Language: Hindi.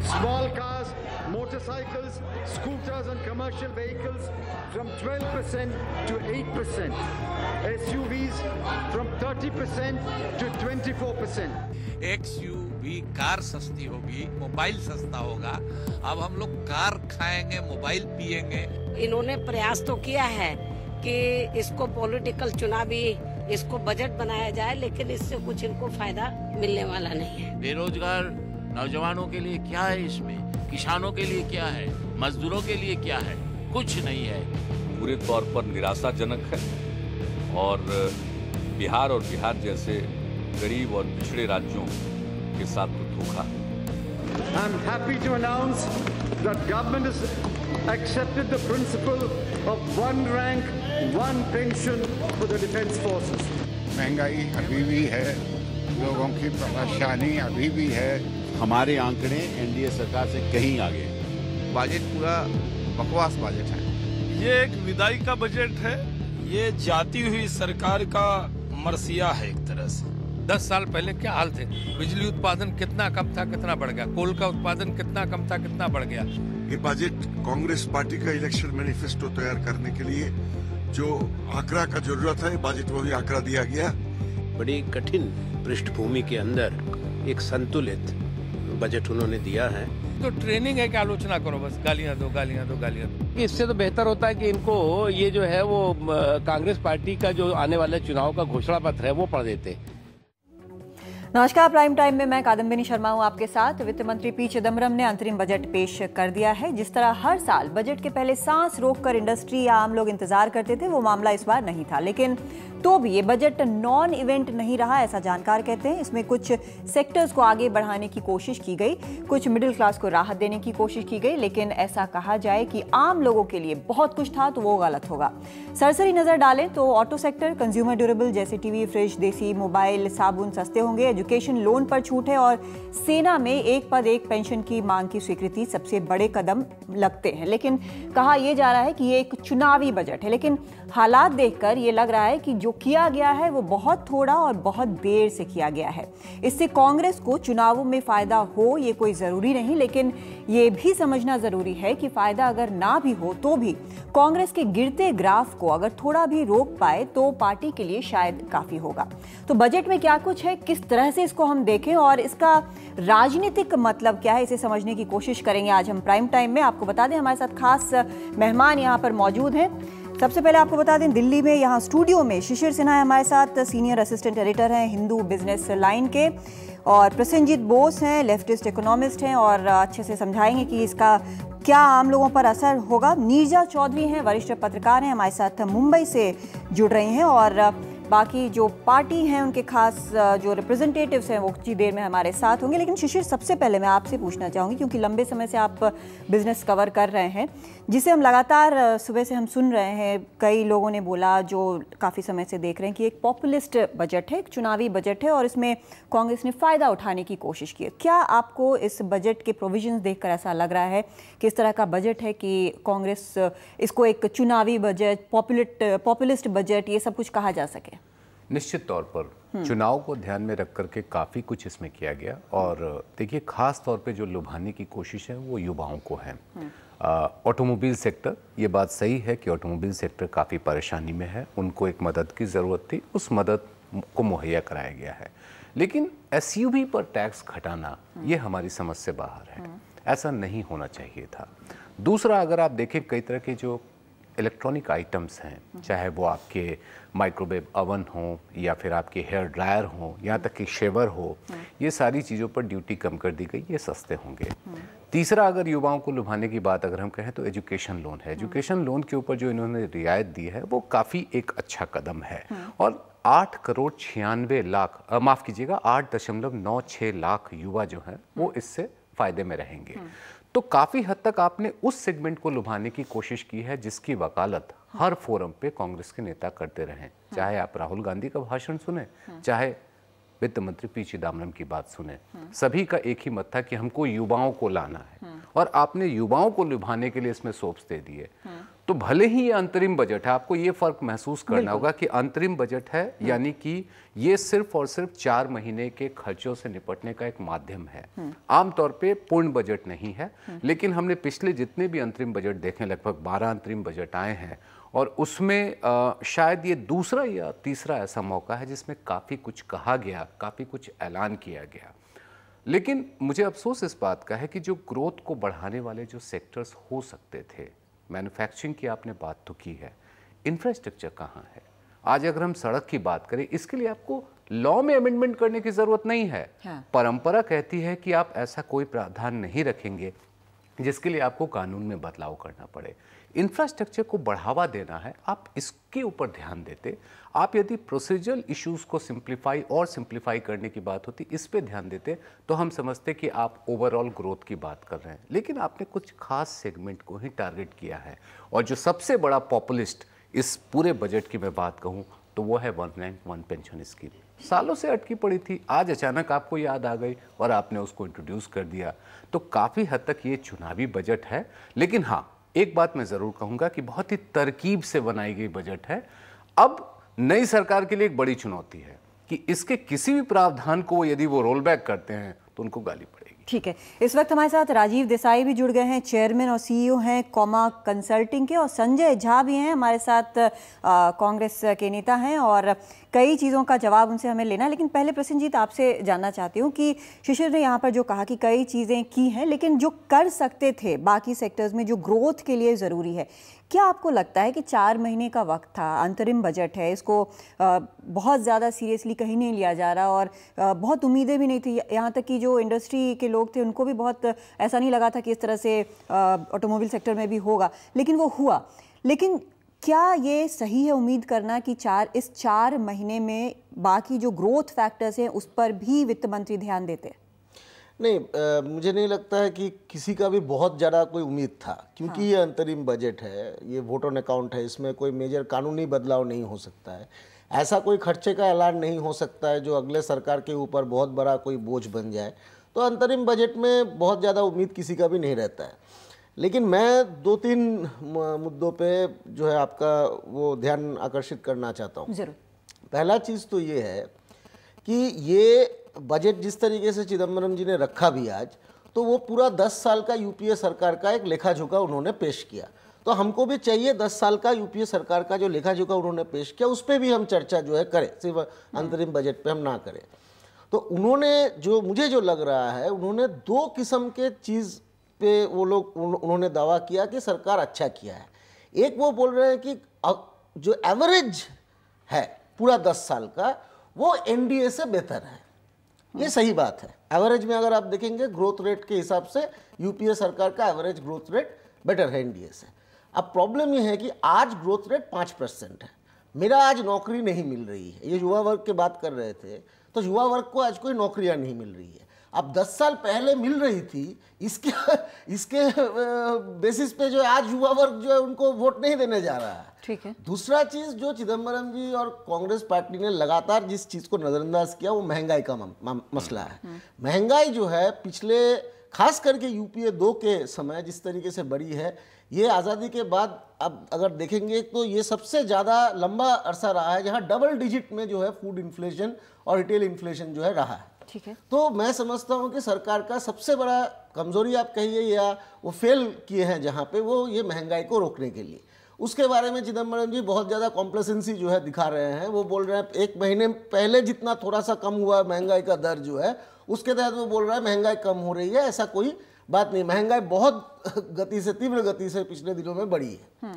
Small cars, motorcycles, scooters and commercial vehicles from 12% to 8%. SUVs from 30% to 24%. XUV car सस्ती होगी, मोबाइल सस्ता होगा। अब हम लोग कार खाएंगे, मोबाइल पिएंगे। इन्होंने प्रयास तो किया है कि इसको पॉलिटिकल चुनावी इसको बजट बनाया जाए, लेकिन इससे कुछ इनको फायदा मिलने वाला नहीं है। बेरोजगार नौजवानों के लिए क्या है इसमें, किसानों के लिए क्या है, मजदूरों के लिए क्या है, कुछ नहीं है। पूरे तौर पर निराशाजनक है और बिहार और बिहार जैसे गरीब और पिछड़े राज्यों के साथ तो धोखा है। I'm happy to announce that government has accepted the principle of one rank, one pension for the defense forces. महंगाई अभी भी है, लोगों की परेशानी अभी भी है। हमारे आंकड़े एनडीए सरकार से कहीं आगे। बजट पूरा बकवास बजट है। ये एक विदाई का बजट है। ये जाती हुई सरकार का मरसिया है एक तरह से। 10 साल पहले क्या हाल थे? बिजली उत्पादन कितना कम था, कितना बढ़ गया। कोल का उत्पादन कितना कम था, कितना बढ़ गया। ये बजट कांग्रेस पार्टी का इलेक्शन मैनिफेस्टो तैयार करने के लिए जो आंकड़ा का जरूरत है, बजट वही आंकड़ा दिया गया। बड़ी कठिन पृष्ठभूमि के अंदर एक संतुलित बजट उन्होंने दिया है। तो ट्रेनिंग है कि आलोचना करो, बस गालियां दो, गालियां दो, गालियां दो। इससे तो बेहतर होता है कि इनको ये जो है वो कांग्रेस पार्टी का जो आने वाले चुनाव का घोषणा पत्र है वो पढ़ देते। नमस्कार, प्राइम टाइम में मैं कादम्बिनी शर्मा हूं आपके साथ। वित्त मंत्री पी चिदम्बरम ने अंतरिम बजट पेश कर दिया है। जिस तरह हर साल बजट के पहले सांस रोककर इंडस्ट्री या आम लोग इंतजार करते थे, वो मामला इस बार नहीं था। लेकिन तो भी ये बजट नॉन इवेंट नहीं रहा, ऐसा जानकार कहते हैं। इसमें कुछ सेक्टर्स को आगे बढ़ाने की कोशिश की गई, कुछ मिडिल क्लास को राहत देने की कोशिश की गई, लेकिन ऐसा कहा जाए कि आम लोगों के लिए बहुत कुछ था तो वो गलत होगा। सरसरी नजर डालें तो ऑटो सेक्टर, कंज्यूमर ड्यूरेबल जैसे टीवी, फ्रिज, देसी, मोबाइल, साबुन सस्ते होंगे, एजुकेशन लोन पर छूट है और सेना में एक पद एक पेंशन की मांग की स्वीकृति सबसे बड़े कदम लगते हैं। लेकिन कहा यह जा रहा है कि ये एक चुनावी बजट है, लेकिन हालात देखकर ये लग रहा है कि जो किया गया है वो बहुत थोड़ा और बहुत देर से किया गया है। इससे कांग्रेस को चुनावों में फायदा हो ये कोई जरूरी नहीं, लेकिन ये भी समझना जरूरी है कि फायदा अगर ना भी हो तो भी कांग्रेस के गिरते ग्राफ को अगर थोड़ा भी रोक पाए तो पार्टी के लिए शायद काफी होगा। तो बजट में क्या कुछ है, किस तरह से इसको हम देखें और इसका राजनीतिक मतलब क्या है, इसे समझने की कोशिश करेंगे आज हम प्राइम टाइम में। आपको बता दें हमारे साथ खास मेहमान यहाँ पर मौजूद हैं। सबसे पहले आपको बता दें दिल्ली में यहाँ स्टूडियो में शिशिर सिन्हा हमारे साथ, सीनियर असिस्टेंट एडिटर हैं हिंदू बिजनेस लाइन के, और प्रसेनजीत बोस हैं, लेफ्टिस्ट इकोनॉमिस्ट हैं और अच्छे से समझाएंगे कि इसका क्या आम लोगों पर असर होगा। नीरजा चौधरी हैं, वरिष्ठ पत्रकार हैं, हमारे साथ मुंबई से जुड़ रही हैं, और बाकी जो पार्टी हैं उनके खास जो रिप्रेजेंटेटिव्स हैं वो कुछ ही देर में हमारे साथ होंगे। लेकिन शिशिर, सबसे पहले मैं आपसे पूछना चाहूँगी, क्योंकि लंबे समय से आप बिजनेस कवर कर रहे हैं, जिसे हम लगातार सुबह से हम सुन रहे हैं, कई लोगों ने बोला जो काफ़ी समय से देख रहे हैं कि एक पॉपुलिस्ट बजट है, एक चुनावी बजट है और इसमें कांग्रेस ने फ़ायदा उठाने की कोशिश की है। क्या आपको इस बजट के प्रोविजंस देखकर ऐसा लग रहा है कि इस तरह का बजट है कि कांग्रेस इसको एक चुनावी बजट, पॉपुलिस्ट बजट, ये सब कुछ कहा जा सके? निश्चित तौर पर चुनाव को ध्यान में रख करके काफ़ी कुछ इसमें किया गया। और देखिए, खास तौर पे जो लुभाने की कोशिश है वो युवाओं को है। ऑटोमोबाइल सेक्टर, ये बात सही है कि ऑटोमोबाइल सेक्टर काफ़ी परेशानी में है, उनको एक मदद की ज़रूरत थी, उस मदद को मुहैया कराया गया है। लेकिन एसयूवी पर टैक्स घटाना ये हमारी समझ से बाहर है, ऐसा नहीं होना चाहिए था। दूसरा, अगर आप देखें कई तरह के जो इलेक्ट्रॉनिक आइटम्स हैं, चाहे वो आपके माइक्रोवेव ओवन हो या फिर आपके हेयर ड्रायर हो, यहाँ तक कि शेवर हो, ये सारी चीज़ों पर ड्यूटी कम कर दी गई, ये सस्ते होंगे। तीसरा, अगर युवाओं को लुभाने की बात अगर हम कहें तो एजुकेशन लोन है। एजुकेशन लोन के ऊपर जो इन्होंने रियायत दी है वो काफ़ी एक अच्छा कदम है। और 8 करोड़ 96 लाख, माफ़ कीजिएगा 8.96 लाख युवा जो हैं वो इससे फ़ायदे में रहेंगे। तो काफ़ी हद तक आपने उस सेगमेंट को लुभाने की कोशिश की है जिसकी वकालत हर फोरम पे कांग्रेस के नेता करते रहे। चाहे आप राहुल गांधी का भाषण सुने, चाहे वित्त मंत्री पी चिदम्बरम की बात सुने, सभी का एक ही मत था कि हमको युवाओं को लाना है। और आपने युवाओं को लुभाने के लिए इसमें सोप्स दे दिए। तो भले ही ये अंतरिम बजट है, आपको ये फर्क महसूस करना होगा कि अंतरिम बजट है, यानी कि ये सिर्फ और सिर्फ 4 महीने के खर्चों से निपटने का एक माध्यम है। आमतौर पे पूर्ण बजट नहीं है, लेकिन हमने पिछले जितने भी अंतरिम बजट देखे, लगभग 12 अंतरिम बजट आए हैं, और उसमें शायद ये दूसरा या तीसरा ऐसा मौका है जिसमें काफ़ी कुछ कहा गया, काफ़ी कुछ ऐलान किया गया। लेकिन मुझे अफसोस इस बात का है कि जो ग्रोथ को बढ़ाने वाले जो सेक्टर्स हो सकते थे, मैन्युफैक्चरिंग की आपने बात तो की है, इंफ्रास्ट्रक्चर कहाँ है? आज अगर हम सड़क की बात करें, इसके लिए आपको लॉ में अमेंडमेंट करने की जरूरत नहीं है। परंपरा कहती है कि आप ऐसा कोई प्रावधान नहीं रखेंगे जिसके लिए आपको कानून में बदलाव करना पड़े। इंफ्रास्ट्रक्चर को बढ़ावा देना है, आप इसके ऊपर ध्यान देते। आप यदि प्रोसीजरल इश्यूज को सिंप्लीफाई करने की बात होती, इस पे ध्यान देते, तो हम समझते कि आप ओवरऑल ग्रोथ की बात कर रहे हैं। लेकिन आपने कुछ खास सेगमेंट को ही टारगेट किया है, और जो सबसे बड़ा पॉपुलिस्ट इस पूरे बजट की मैं बात कहूँ तो वो है 1 रैंक 1 पेंशन स्कीम। सालों से अटकी पड़ी थी, आज अचानक आपको याद आ गई और आपने उसको इंट्रोड्यूस कर दिया। तो काफ़ी हद तक ये चुनावी बजट है, लेकिन हाँ, एक बात मैं ज़रूर कहूँगा कि बहुत ही तरकीब से बनाई गई बजट है। अब नई सरकार के लिए एक बड़ी चुनौती है कि इसके किसी भी प्रावधान को यदि वो रोल बैक करते हैं तो उनको गाली पड़ेगी। ठीक है, इस वक्त हमारे साथ राजीव देसाई भी जुड़ गए हैं, चेयरमैन और सीईओ हैं कॉमा कंसल्टिंग के, और संजय झा भी हैं हमारे साथ, कांग्रेस के नेता हैं, और कई चीज़ों का जवाब उनसे हमें लेना है। लेकिन पहले प्रसन्नजीत आपसे जानना चाहती हूँ कि शिशिर ने यहाँ पर जो कहा कि कई चीज़ें की हैं, लेकिन जो कर सकते थे बाकी सेक्टर्स में जो ग्रोथ के लिए ज़रूरी है, क्या आपको लगता है कि 4 महीने का वक्त था, अंतरिम बजट है, इसको बहुत ज़्यादा सीरियसली कहीं नहीं लिया जा रहा, और बहुत उम्मीदें भी नहीं थी, यहाँ तक कि जो इंडस्ट्री के लोग थे उनको भी बहुत ऐसा नहीं लगा था कि इस तरह से ऑटोमोबाइल सेक्टर में भी होगा, लेकिन वो हुआ। लेकिन क्या ये सही है उम्मीद करना कि इस 4 महीने में बाकी जो ग्रोथ फैक्टर्स हैं उस पर भी वित्त मंत्री ध्यान देते? नहीं, मुझे नहीं लगता है कि किसी का भी बहुत ज़्यादा कोई उम्मीद था, क्योंकि ये अंतरिम बजट है, ये वोट ऑन अकाउंट है, इसमें कोई मेजर कानूनी बदलाव नहीं हो सकता है। ऐसा कोई खर्चे का ऐलान नहीं हो सकता है जो अगले सरकार के ऊपर बहुत बड़ा कोई बोझ बन जाए। तो अंतरिम बजट में बहुत ज़्यादा उम्मीद किसी का भी नहीं रहता है। लेकिन मैं 2-3 मुद्दों पे जो है आपका वो ध्यान आकर्षित करना चाहता हूँ। पहला चीज़ तो ये है कि ये बजट जिस तरीके से चिदम्बरम जी ने रखा भी आज, तो वो पूरा 10 साल का यूपीए सरकार का एक लेखा जोखा उन्होंने पेश किया। तो हमको भी चाहिए 10 साल का यूपीए सरकार का जो लेखा जोखा उन्होंने पेश किया उस पर भी हम चर्चा जो है करें, सिर्फ अंतरिम बजट पे हम ना करें। तो उन्होंने जो मुझे जो लग रहा है, उन्होंने 2 किस्म के चीज़ पे उन्होंने दावा किया कि सरकार अच्छा किया है। एक वो बोल रहे हैं कि जो एवरेज है पूरा 10 साल का वो एनडीए से बेहतर है। ये सही बात है। एवरेज में अगर आप देखेंगे ग्रोथ रेट के हिसाब से यूपीए सरकार का एवरेज ग्रोथ रेट बेटर है एनडीए से। अब प्रॉब्लम ये है कि आज ग्रोथ रेट 5% है। मेरा आज नौकरी नहीं मिल रही है, ये युवा वर्ग की बात कर रहे थे, तो युवा वर्ग को आज कोई नौकरियां नहीं मिल रही है। अब 10 साल पहले मिल रही थी, इसके बेसिस पे जो आज युवा वर्ग जो है उनको वोट नहीं देने जा रहा है। ठीक है। दूसरा चीज जो चिदम्बरम जी और कांग्रेस पार्टी ने लगातार जिस चीज को नजरअंदाज किया वो महंगाई का मसला है। महंगाई जो है पिछले खास करके यूपीए 2 के समय जिस तरीके से बढ़ी है, ये आज़ादी के बाद अब अगर देखेंगे तो ये सबसे ज़्यादा लंबा अरसा रहा है जहाँ डबल डिजिट में जो है फूड इन्फ्लेशन और रिटेल इन्फ्लेशन जो है रहा है। ठीक है। तो मैं समझता हूँ कि सरकार का सबसे बड़ा कमजोरी आप कहिए या वो फेल किए हैं जहाँ पे, वो ये महंगाई को रोकने के लिए। उसके बारे में चिदम्बरम जी बहुत ज़्यादा कॉम्प्लेसेंसी जो है दिखा रहे हैं। वो बोल रहे हैं 1 महीने पहले जितना थोड़ा सा कम हुआ महंगाई का दर जो है, उसके तहत वो बोल रहा है महंगाई कम हो रही है। ऐसा कोई बात नहीं, महंगाई बहुत गति से, तीव्र गति से पिछले दिनों में बढ़ी है।